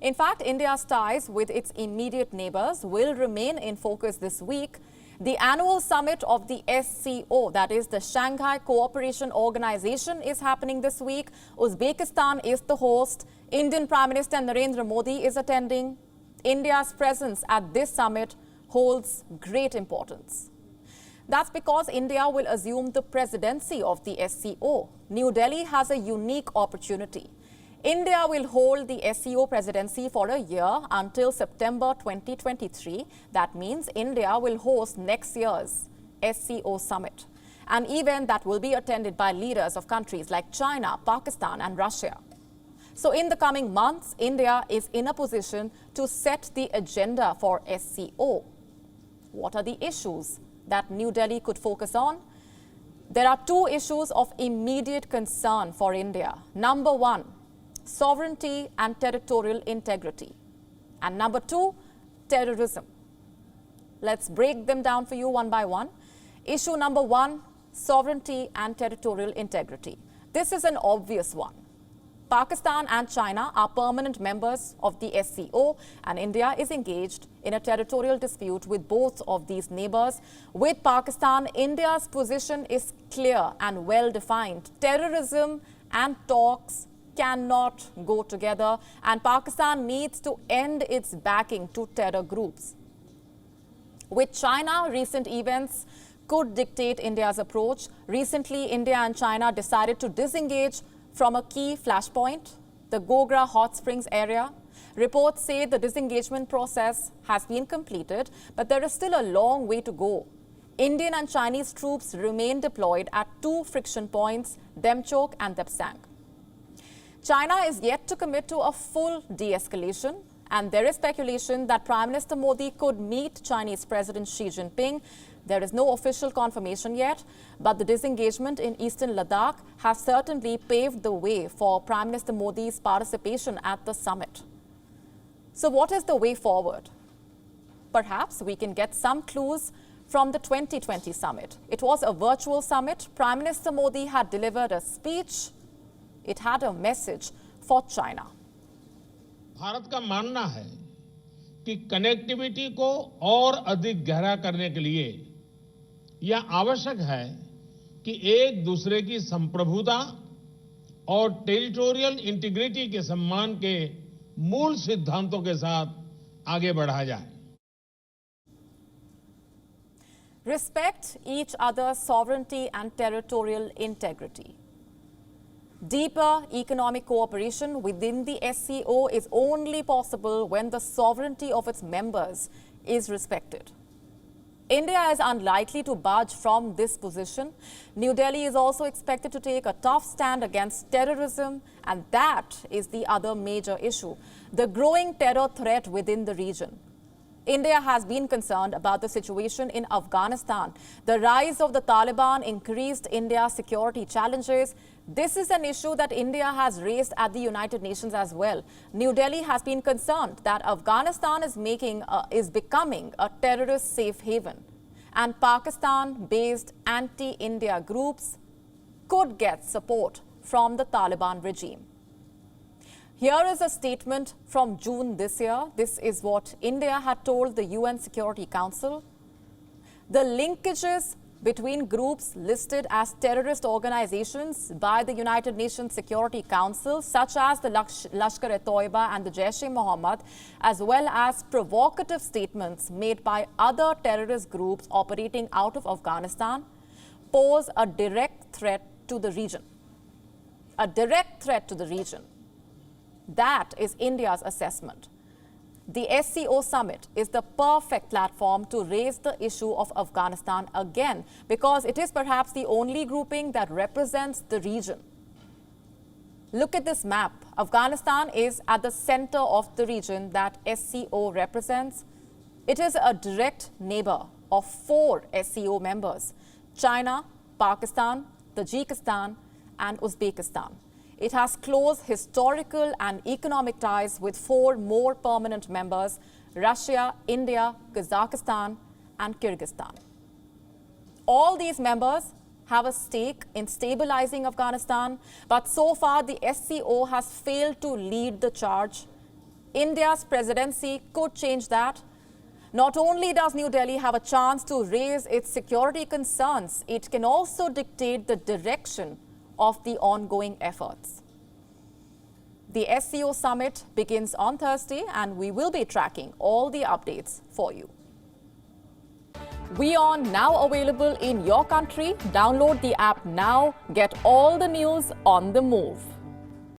In fact, India's ties with its immediate neighbors will remain in focus this week. The annual summit of the SCO, that is the Shanghai Cooperation Organization, is happening this week. Uzbekistan is the host. Indian Prime Minister Narendra Modi is attending. India's presence at this summit holds great importance. That's because India will assume the presidency of the SCO. New Delhi has a unique opportunity. India will hold the SCO presidency for a year until September 2023. That means India will host next year's SCO Summit, an event that will be attended by leaders of countries like China, Pakistan and Russia. So in the coming months, India is in a position to set the agenda for SCO. What are the issues that New Delhi could focus on? There are two issues of immediate concern for India. Number one, sovereignty and territorial integrity. And number two, terrorism. Let's break them down for you one by one. Issue number one, sovereignty and territorial integrity. This is an obvious one. Pakistan and China are permanent members of the SCO, and India is engaged in a territorial dispute with both of these neighbors. With Pakistan, India's position is clear and well defined. Terrorism and talks cannot go together, and Pakistan needs to end its backing to terror groups. With China, recent events could dictate India's approach. Recently, India and China decided to disengage from a key flashpoint, the Gogra Hot Springs area. Reports say the disengagement process has been completed, but there is still a long way to go. Indian and Chinese troops remain deployed at two friction points, Demchok and Depsang. China is yet to commit to a full de-escalation, and there is speculation that Prime Minister Modi could meet Chinese President Xi Jinping. There is no official confirmation yet, but the disengagement in eastern Ladakh has certainly paved the way for Prime Minister Modi's participation at the summit. So what is the way forward? Perhaps we can get some clues from the 2020 summit. It was a virtual summit. Prime Minister Modi had delivered a speech. It had a message for China. Bharat का मानना है कि connectivity को और अधिक गहरा करने के लिए यह आवश्यक है कि एक दूसरे की संप्रभुता और टेरिटोरियल इंटीग्रिटी के सम्मान के मूल सिद्धांतों के साथ आगे बढ़ा जाए. Respect each other's sovereignty and territorial integrity. Deeper economic cooperation within the SCO is only possible when the sovereignty of its members is respected. India is unlikely to budge from this position. New Delhi is also expected to take a tough stand against terrorism, and that is the other major issue, the growing terror threat within the region. India has been concerned about the situation in Afghanistan. The rise of the Taliban increased India's security challenges. This is an issue that India has raised at the United Nations as well. New Delhi has been concerned that Afghanistan is becoming a terrorist safe haven, and Pakistan-based anti-India groups could get support from the Taliban regime. Here is a statement from June this year. This is what India had told the UN Security Council. The linkages between groups listed as terrorist organizations by the United Nations Security Council, such as the Lashkar-e-Toiba and the Jaish-e-Mohammed, as well as provocative statements made by other terrorist groups operating out of Afghanistan, pose a direct threat to the region. A direct threat to the region. That is India's assessment. The SCO Summit is the perfect platform to raise the issue of Afghanistan again, because it is perhaps the only grouping that represents the region. Look at this map. Afghanistan is at the center of the region that SCO represents. It is a direct neighbor of 4 SCO members: China, Pakistan, Tajikistan, and Uzbekistan. It has close historical and economic ties with 4 more permanent members: Russia, India, Kazakhstan, and Kyrgyzstan. All these members have a stake in stabilizing Afghanistan, but so far the SCO has failed to lead the charge. India's presidency could change that. Not only does New Delhi have a chance to raise its security concerns, it can also dictate the direction of the ongoing efforts. The SCO Summit begins on Thursday, and we will be tracking all the updates for you. WION now available in your country. Download the app now. Get all the news on the move.